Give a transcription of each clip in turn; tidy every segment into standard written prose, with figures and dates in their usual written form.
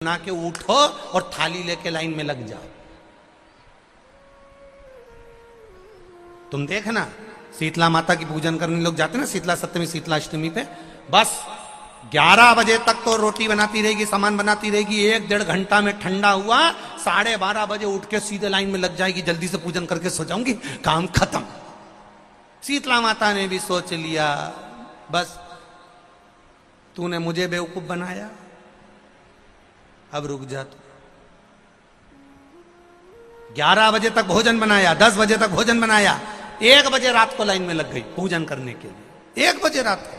बना के उठो और थाली लेके लाइन में लग जाओ। तुम देखना शीतला माता की पूजन करने लोग जाते ना, शीतला सप्तमी शीतला अष्टमी पे, बस 11 बजे तक तो रोटी बनाती रहेगी, सामान बनाती रहेगी। 1-1.5 घंटा में ठंडा हुआ, 12:30 बजे उठ के सीधे लाइन में लग जाएगी, जल्दी से पूजन करके सो जाऊंगी, काम खत्म। शीतला माता ने भी सोच लिया बस तूने मुझे बेवकूफ बनाया, अब रुक जा तू। 11 बजे तक भोजन बनाया, 10 बजे तक भोजन बनाया, 1 बजे रात को लाइन में लग गई पूजन करने के लिए। 1 बजे रात को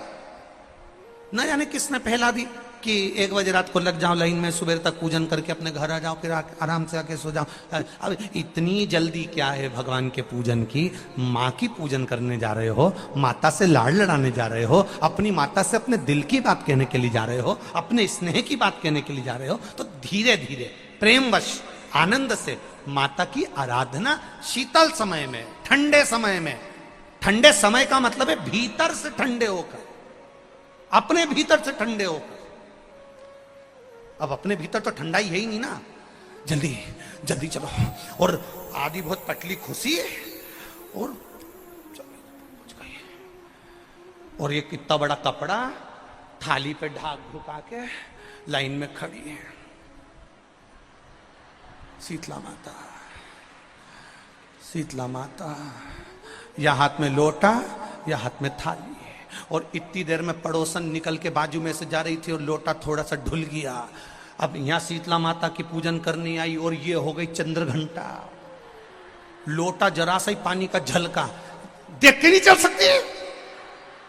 न जाने किसने पहला दी कि 1 बजे रात को लग जाओ लाइन में, सुबह तक पूजन करके अपने घर आ जाओ, फिर आराम से आके सो जाओ। अब इतनी जल्दी क्या है भगवान के पूजन की? माँ की पूजन करने जा रहे हो, माता से लाड़ लड़ाने जा रहे हो, अपनी माता से अपने दिल की बात कहने के लिए जा रहे हो, अपने स्नेह की बात कहने के लिए जा रहे हो, तो धीरे धीरे प्रेमवश आनंद से माता की आराधना शीतल समय में, ठंडे समय में। ठंडे समय का मतलब है भीतर से ठंडे होकर, अपने भीतर से ठंडे होकर। अब अपने भीतर तो ठंडाई है ही नहीं ना, जल्दी जल्दी चलो, और आधी बहुत पतली खुशी है, और और ये कितना बड़ा कपड़ा थाली पे ढाक ढुका के लाइन में खड़ी है शीतला माता। शीतला माता, या हाथ में लोटा या हाथ में थाली, और इतनी देर में पड़ोसन निकल के बाजू में से जा रही थी और लोटा थोड़ा सा ढुल गया। अब यहां शीतला माता की पूजन करनी आई और ये हो गई चंद्र घंटा। लोटा जरा सा ही पानी का झलका, देख के नहीं चल सकती।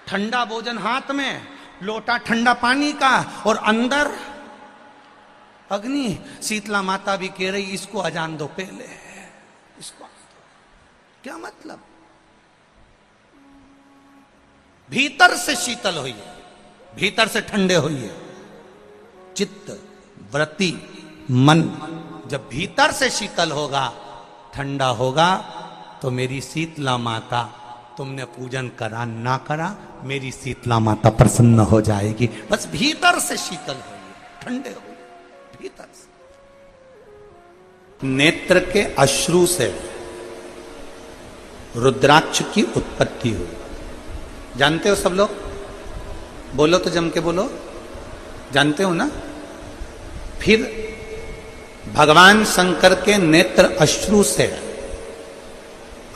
ठंडा भोजन हाथ में, लोटा ठंडा पानी का, और अंदर अग्नि। शीतला माता भी कह रही इसको अजान दो पहले, इसको क्या मतलब? भीतर से शीतल होइए, भीतर से ठंडे होइए। चित्त वृत्ति मन जब भीतर से शीतल होगा, ठंडा होगा, तो मेरी शीतला माता, तुमने पूजन करा ना करा, मेरी शीतला माता प्रसन्न हो जाएगी। बस भीतर से शीतल होइए, ठंडे होइए भीतर से। नेत्र के अश्रु से रुद्राक्ष की उत्पत्ति हुई, जानते हो सब लोग? बोलो तो जम के बोलो, जानते हो ना? फिर भगवान शंकर के नेत्र अश्रु से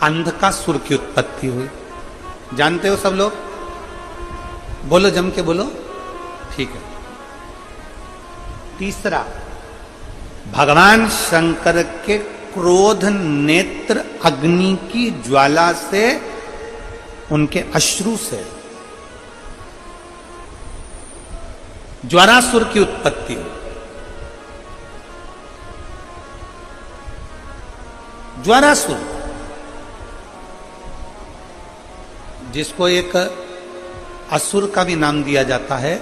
अंधकासुर की उत्पत्ति हुई, जानते हो सब लोग? बोलो जम के बोलो, ठीक है। तीसरा, भगवान शंकर के क्रोध नेत्र अग्नि की ज्वाला से, उनके अश्रु से ज्वारासुर की उत्पत्ति हुई। ज्वारासुर, जिसको एक असुर का भी नाम दिया जाता है।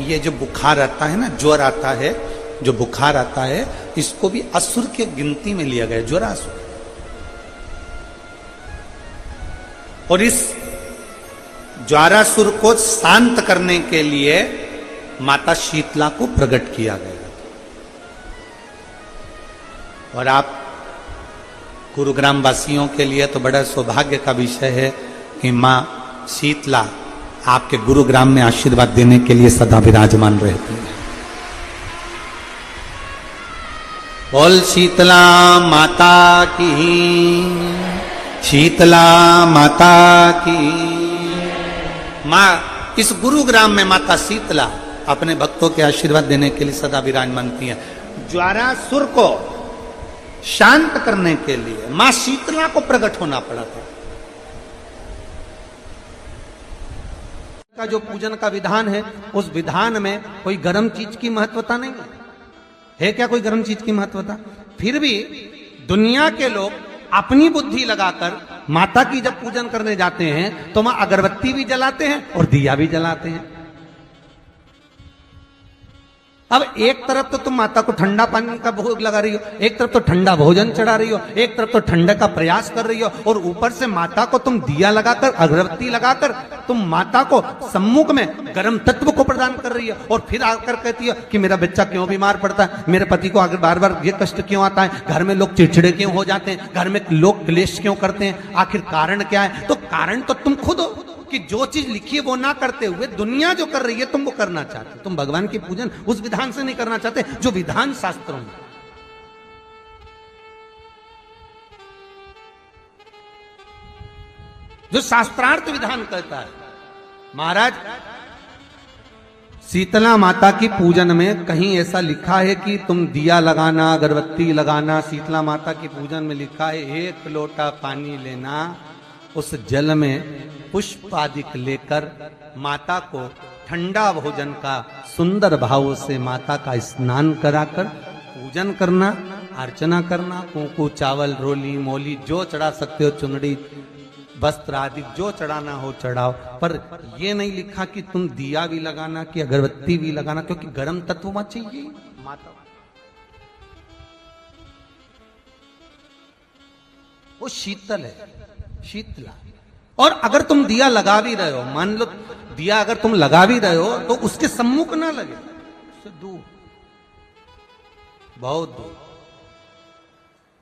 ये जो बुखार आता है ना, ज्वर आता है, जो बुखार आता है, इसको भी असुर के गिनती में लिया गया, ज्वारासुर। और इस ज्वारासुर को शांत करने के लिए माता शीतला को प्रकट किया गया। और आप गुरुग्राम वासियों के लिए तो बड़ा सौभाग्य का विषय है कि मां शीतला आपके गुरुग्राम में आशीर्वाद देने के लिए सदा विराजमान रहती है। बोल शीतला माता की, शीतला माता की। मां इस गुरुग्राम में माता शीतला अपने भक्तों के आशीर्वाद देने के लिए सदा विराजमान है। ज्वारासुर को शांत करने के लिए मां शीतला को प्रकट होना पड़ा था। का जो पूजन का विधान है, उस विधान में कोई गर्म चीज की महत्वता नहीं है क्या? कोई गर्म चीज की महत्वता? फिर भी दुनिया के लोग अपनी बुद्धि लगाकर माता की जब पूजन करने जाते हैं तो वहां अगरबत्ती भी जलाते हैं और दिया भी जलाते हैं। अब एक तरफ तो तुम माता को ठंडा पानी का भोग लगा रही हो, एक तरफ तो ठंडा भोजन चढ़ा रही हो, एक तरफ तो ठंडे का प्रयास कर रही हो, और ऊपर से माता को तुम दिया लगाकर, अगरबत्ती लगाकर तुम माता को सम्मुख में गर्म तत्व को प्रदान कर रही हो, और फिर आकर कहती हो कि मेरा बच्चा क्यों बीमार पड़ता है, मेरे पति को आगे बार बार ये कष्ट क्यों आता है, घर में लोग चिड़चिड़े क्यों हो जाते हैं, घर में लोग क्लेश क्यों करते हैं, आखिर कारण क्या है? तो कारण तो तुम खुद हो कि जो चीज लिखी है वो ना करते हुए दुनिया जो कर रही है तुम वो करना चाहते हो। तुम भगवान की पूजन उस विधान से नहीं करना चाहते जो विधान शास्त्रों में, जो शास्त्रार्थ विधान कहता है। महाराज, शीतला माता की पूजन में कहीं ऐसा लिखा है कि तुम दिया लगाना, अगरबत्ती लगाना? शीतला माता की पूजन में लिखा है 1 लोटा पानी लेना, उस जल में पुष्प आदि लेकर माता को ठंडा भोजन का सुंदर भाव से माता का स्नान कराकर पूजन करना, अर्चना करना, कुंकू, चावल, रोली, मोली जो चढ़ा सकते हो, चुनड़ी, वस्त्र आदि जो चढ़ाना हो चढ़ाओ, पर यह नहीं लिखा कि तुम दिया भी लगाना कि अगरबत्ती भी लगाना, क्योंकि गर्म तत्व मत चाहिए माता, वो शीतल है, शीतला। और अगर तुम दिया लगा भी रहे हो, मान लो दिया अगर तुम लगा भी रहे हो तो उसके सम्मुख ना लगे, उससे दूर, बहुत दूर।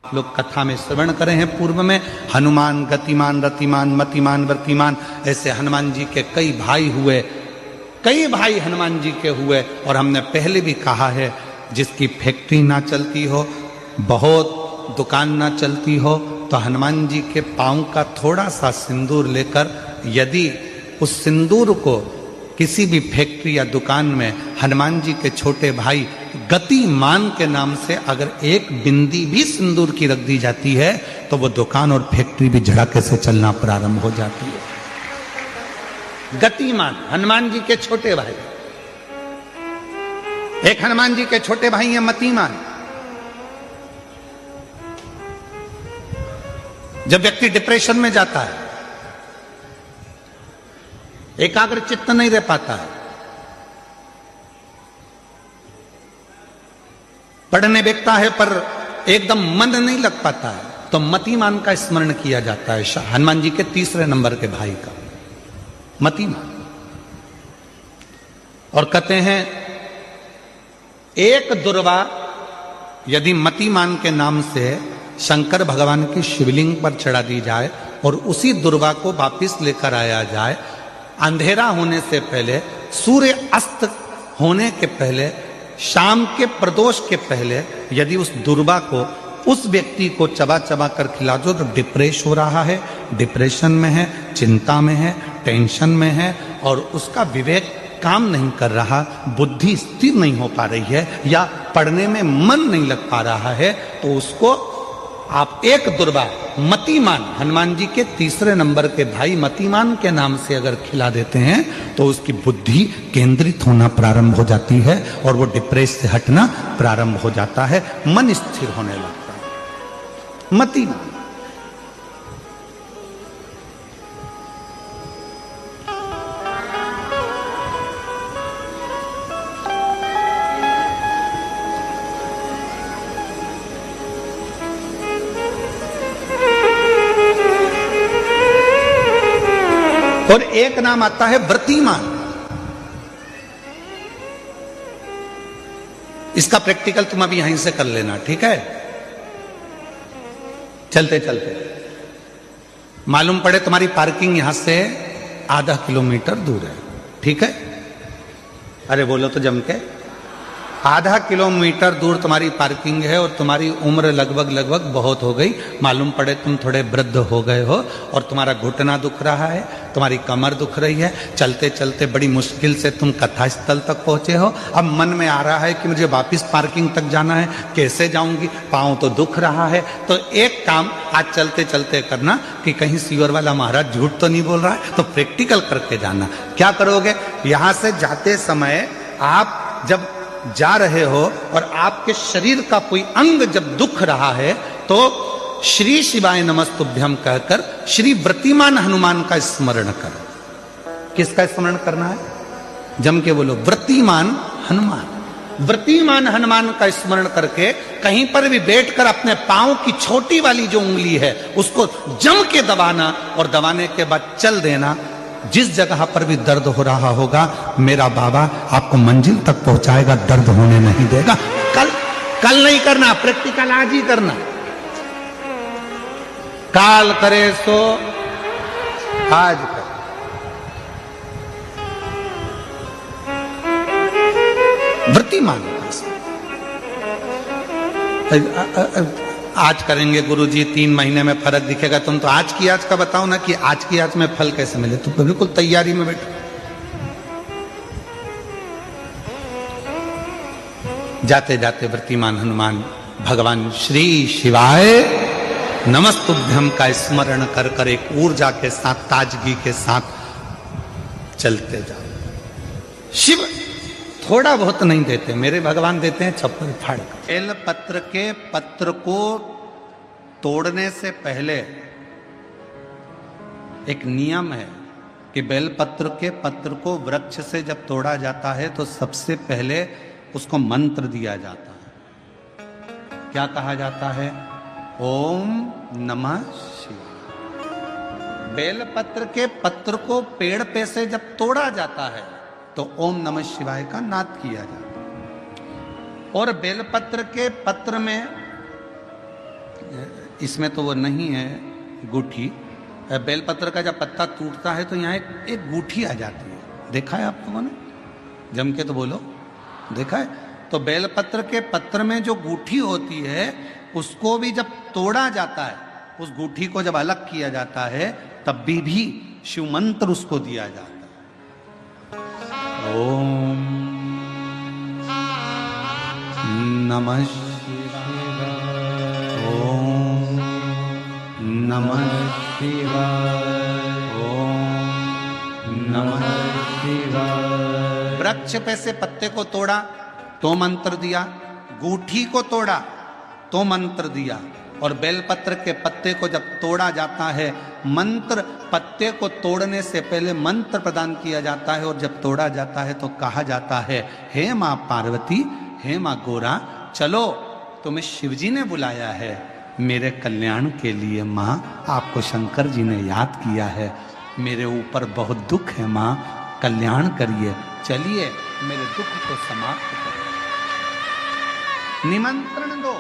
लोग कथा में श्रवण करे हैं पूर्व में, हनुमान गतिमान रतिमान मतिमान वर्तिमान, ऐसे हनुमान जी के कई भाई हुए, कई भाई हनुमान जी के हुए। और हमने पहले भी कहा है, जिसकी फैक्ट्री ना चलती हो, बहुत दुकान ना चलती हो, तो हनुमान जी के पांव का थोड़ा सा सिंदूर लेकर, यदि उस सिंदूर को किसी भी फैक्ट्री या दुकान में हनुमान जी के छोटे भाई गतिमान के नाम से अगर एक बिंदी भी सिंदूर की रख दी जाती है, तो वो दुकान और फैक्ट्री भी झड़ाके से चलना प्रारंभ हो जाती है। गतिमान हनुमान जी के छोटे भाई, एक हनुमान जी के छोटे भाई हैं मतिमान। जब व्यक्ति डिप्रेशन में जाता है, एकाग्र चित्त नहीं रह पाता है, पढ़ने बैठता है पर एकदम मन नहीं लग पाता है, तो मतिमान का स्मरण किया जाता है, हनुमान जी के तीसरे नंबर के भाई का, मतिमान। और कहते हैं एक दुर्वा यदि मतिमान के नाम से शंकर भगवान की शिवलिंग पर चढ़ा दी जाए और उसी दुर्वा को वापिस लेकर आया जाए, अंधेरा होने से पहले, सूर्य अस्त होने के पहले, शाम के प्रदोष के पहले यदि उस दुर्वा को उस व्यक्ति को चबा चबा कर खिला दो, तो डिप्रेस हो रहा है, डिप्रेशन में है, चिंता में है, टेंशन में है, और उसका विवेक काम नहीं कर रहा, बुद्धि स्थिर नहीं हो पा रही है, या पढ़ने में मन नहीं लग पा रहा है, तो उसको आप एक दुर्वा मतिमान, हनुमान जी के तीसरे नंबर के भाई मतिमान के नाम से अगर खिला देते हैं, तो उसकी बुद्धि केंद्रित होना प्रारंभ हो जाती है और वो डिप्रेस से हटना प्रारंभ हो जाता है, मन स्थिर होने लगता है। मतिमान। और एक नाम आता है व्रतिमान। इसका प्रैक्टिकल तुम अभी यहीं से कर लेना, ठीक है? चलते चलते मालूम पड़े तुम्हारी पार्किंग यहां से आधा किलोमीटर दूर है, ठीक है? अरे बोलो तो जम के, आधा किलोमीटर दूर तुम्हारी पार्किंग है और तुम्हारी उम्र लगभग बहुत हो गई, मालूम पड़े तुम थोड़े वृद्ध हो गए हो और तुम्हारा घुटना दुख रहा है, तुम्हारी कमर दुख रही है, चलते चलते बड़ी मुश्किल से तुम कथा स्थल तक पहुंचे हो, अब मन में आ रहा है कि मुझे वापस पार्किंग तक जाना है, कैसे जाऊंगी, पाँव तो दुख रहा है। तो एक काम आज चलते चलते करना कि कहीं सीवर वाला महाराज झूठ तो नहीं बोल रहा है, तो प्रैक्टिकल करके जाना। क्या करोगे? यहां से जाते समय आप जब जा रहे हो और आपके शरीर का कोई अंग जब दुख रहा है, तो श्री शिवाय नमस्तुभ्यम कहकर श्री व्रतिमान हनुमान का स्मरण करो। किसका स्मरण करना है? जम के बोलो, व्रतिमान हनुमान। वृत्तिमान हनुमान का स्मरण करके कहीं पर भी बैठकर अपने पांव की छोटी वाली जो उंगली है उसको जम के दबाना और दबाने के बाद चल देना। जिस जगह पर भी दर्द हो रहा होगा मेरा बाबा आपको मंजिल तक पहुंचाएगा, दर्द होने नहीं देगा। कल नहीं करना, प्रैक्टिकल आज ही करना। काल करे सो आज करे। वृत्तिमान आज करेंगे गुरुजी, 3 महीने में फर्क दिखेगा। तुम तो आज की आज का बताओ ना कि आज की आज में फल कैसे मिले। तुम तो बिल्कुल तैयारी में बैठो। जाते जाते वृत्तिमान हनुमान भगवान श्री शिवाय नमस्तुभ्यम का स्मरण कर कर एक ऊर्जा के साथ, ताजगी के साथ चलते जाओ। शिव थोड़ा बहुत नहीं देते, मेरे भगवान देते हैं छप्पर फाड़। बेल पत्र के पत्र को तोड़ने से पहले एक नियम है कि बेल पत्र के पत्र को वृक्ष से जब तोड़ा जाता है तो सबसे पहले उसको मंत्र दिया जाता है। क्या कहा जाता है? ओम नमः शिवाय। बेल पत्र के पत्र को पेड़ पे से जब तोड़ा जाता है तो ओम नमः शिवाय का नाद किया जाता है। और बेलपत्र के पत्र में, इसमें तो वो नहीं है गूठी, बेलपत्र का जब पत्ता टूटता है तो यहाँ एक गूठी आ जाती है। देखा है आप लोगों ने? जम के तो बोलो, देखा है? तो बेलपत्र के पत्र में जो गूठी होती है उसको भी जब तोड़ा जाता है, उस गूठी को जब अलग किया जाता है तब भी शिव मंत्र उसको दिया जाता है। ओम नमः शिवाय, ओम नमः शिवाय, ओम नमः शिवाय। वृक्ष पे से पत्ते को तोड़ा तो मंत्र दिया, गूठी को तोड़ा तो मंत्र दिया, और बेलपत्र के पत्ते को जब तोड़ा जाता है, मंत्र पत्ते को तोड़ने से पहले मंत्र प्रदान किया जाता है, और जब तोड़ा जाता है तो कहा जाता है, हे माँ पार्वती, हे माँ गोरा, चलो तुम्हें शिवजी ने बुलाया है मेरे कल्याण के लिए। माँ आपको शंकर जी ने याद किया है, मेरे ऊपर बहुत दुख है माँ, कल्याण करिए, चलिए मेरे दुख को समाप्त करो, निमंत्रण दो।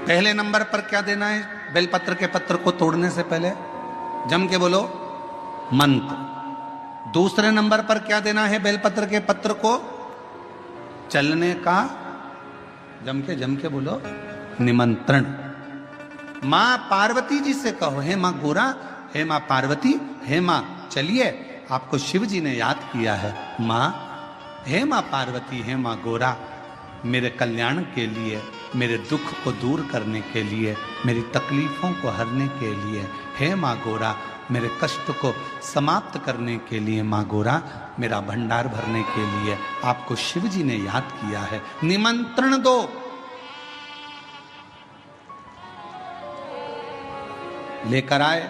पहले नंबर पर क्या देना है? बेलपत्र के पत्र को तोड़ने से पहले जम के बोलो मंत्र। दूसरे नंबर पर क्या देना है? बेलपत्र के पत्र को चलने का, जम के बोलो निमंत्रण। मां पार्वती जी से कहो, हे मां गोरा, हे मां पार्वती, हे मां चलिए आपको शिव जी ने याद किया है। मां, हे मां पार्वती, हे मां गोरा, मेरे कल्याण के लिए, मेरे दुख को दूर करने के लिए, मेरी तकलीफों को हरने के लिए, हे माँ गोरा, मेरे कष्ट को समाप्त करने के लिए, माँ गोरा, मेरा भंडार भरने के लिए आपको शिव जी ने याद किया है, निमंत्रण दो। लेकर आए,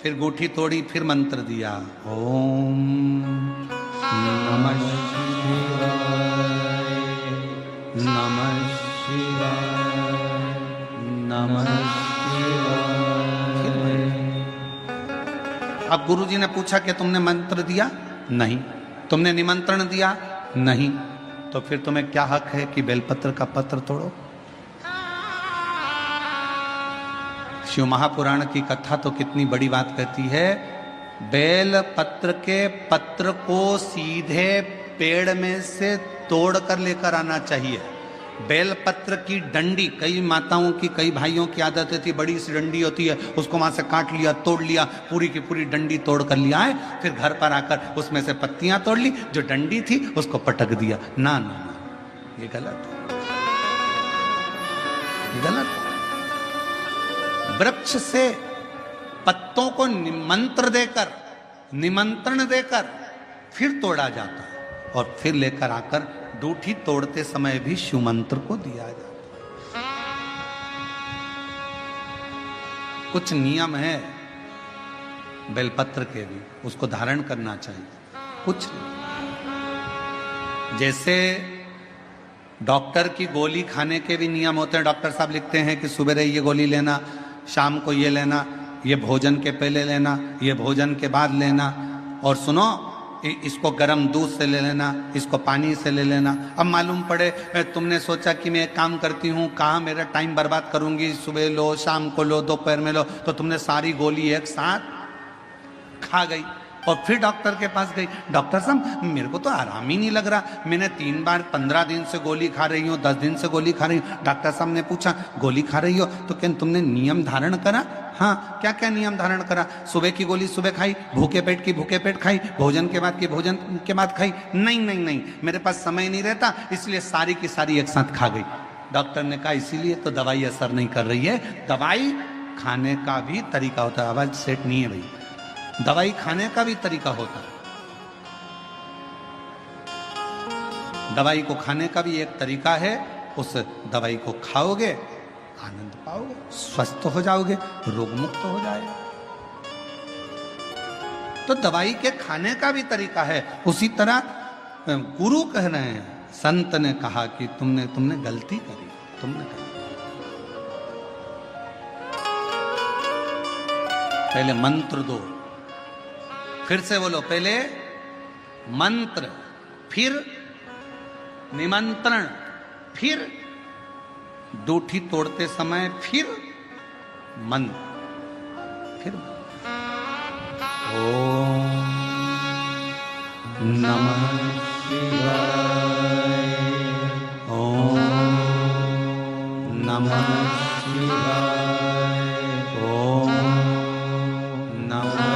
फिर गूठी तोड़ी, फिर मंत्र दिया, ओम नमः शिवाय, नमः शिवाय, नमः शिवाय। अब गुरुजी ने पूछा कि तुमने मंत्र दिया? नहीं। तुमने निमंत्रण दिया? नहीं। तो फिर तुम्हें क्या हक है कि बेलपत्र का पत्र तोड़ो? शिव महापुराण की कथा तो कितनी बड़ी बात कहती है, बेल पत्र के पत्र को सीधे पेड़ में से तोड़ कर लेकर आना चाहिए। बेलपत्र की डंडी, कई माताओं की, कई भाइयों की आदत थी, बड़ी सी डंडी होती है, उसको वहां से काट लिया, तोड़ लिया, पूरी की पूरी डंडी तोड़ कर लिया है, फिर घर पर आकर उसमें से पत्तियां तोड़ ली, जो डंडी थी उसको पटक दिया। ना ना ना, ये गलत है, ये गलत है। वृक्ष से पत्तों को निमंत्रण देकर फिर तोड़ा जाता है, और फिर लेकर आकर डूठी तोड़ते समय भी शिव मंत्र को दिया जाता है। कुछ नियम है, बेलपत्र के भी, उसको धारण करना चाहिए। कुछ जैसे डॉक्टर की गोली खाने के भी नियम होते हैं। डॉक्टर साहब लिखते हैं कि सुबह ये गोली लेना, शाम को ये लेना, ये भोजन के पहले लेना, ये भोजन के बाद लेना, और सुनो इसको गर्म दूध से ले लेना, इसको पानी से ले लेना। अब मालूम पड़े तुमने सोचा कि मैं एक काम करती हूँ, कहाँ मेरा टाइम बर्बाद करूंगी, सुबह लो, शाम को लो, दोपहर में लो, तो तुमने सारी गोली एक साथ खा गई और फिर डॉक्टर के पास गई। डॉक्टर साहब मेरे को तो आराम ही नहीं लग रहा, मैंने 3 बार 15 दिन से गोली खा रही हूँ, 10 दिन से गोली खा रही हूँ। डॉक्टर साहब ने पूछा गोली खा रही हो तो क्या तुमने नियम धारण करा? हाँ, क्या क्या नियम धारण करा? सुबह की गोली सुबह खाई, भूखे पेट की भूखे पेट खाई, भोजन के बाद की भोजन के बाद खाई? नहीं नहीं नहीं, मेरे पास समय नहीं रहता, इसलिए सारी की सारी एक साथ खा गई। डॉक्टर ने कहा इसीलिए तो दवाई असर नहीं कर रही है। दवाई खाने का भी तरीका होता है। आवाज सेट नहीं है भाई। दवाई खाने का भी तरीका होता है। दवाई को खाने का भी एक तरीका है। उस दवाई को खाओगे, आनंद पाओगे, स्वस्थ हो जाओगे, रोग मुक्त हो जाएगा। तो दवाई के खाने का भी तरीका है। उसी तरह गुरु कह रहे हैं, संत ने कहा कि तुमने गलती करी, तुमने करी। पहले मंत्र दो, फिर से बोलो, पहले मंत्र, फिर निमंत्रण, फिर दूठी तोड़ते समय फिर मंत्र, फिर ओम नमः शिवाय, ओम नमः शिवाय, ओम नमः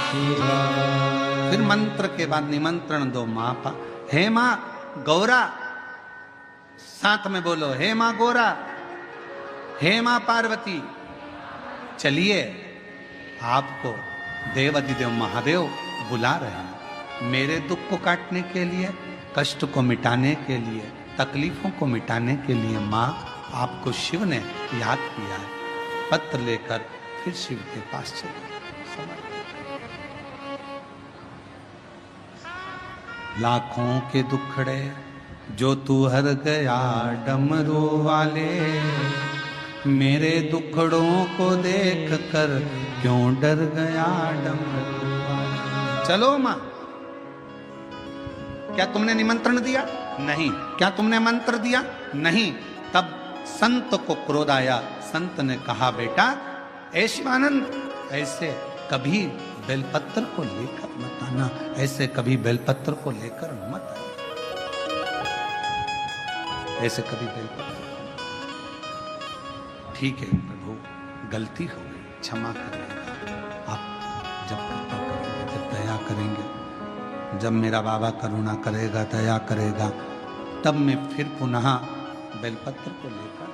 शिवाय। फिर मंत्र के बाद निमंत्रण दो। माँ हे माँ गौरा, साथ में बोलो, हे माँ गौरा, हे माँ पार्वती, चलिए आपको देव अधिदेव महादेव बुला रहे हैं मेरे दुख को काटने के लिए, कष्ट को मिटाने के लिए, तकलीफों को मिटाने के लिए। माँ आपको शिव ने याद किया है। पत्र लेकर फिर शिव के पास चले। लाखों के दुखड़े जो तू हर गया डमरू वाले, मेरे दुखड़ों को देख कर क्यों डर गया डमरू वाले। चलो माँ, क्या तुमने निमंत्रण दिया? नहीं। क्या तुमने मंत्र दिया? नहीं। तब संत को क्रोध आया। संत ने कहा बेटा ऐ शिवानंद, ऐसे कभी बेलपत्र को लेकर मत आना, ऐसे कभी बेलपत्र को लेकर मत आना, ऐसे कभी बेलपत्र। ठीक है प्रभु, गलती हो गई, क्षमा करिएगा। आप जब कृपा करेंगे, जब दया करेंगे, जब मेरा बाबा करुणा करेगा, दया करेगा, तब मैं फिर पुनः बेलपत्र को लेकर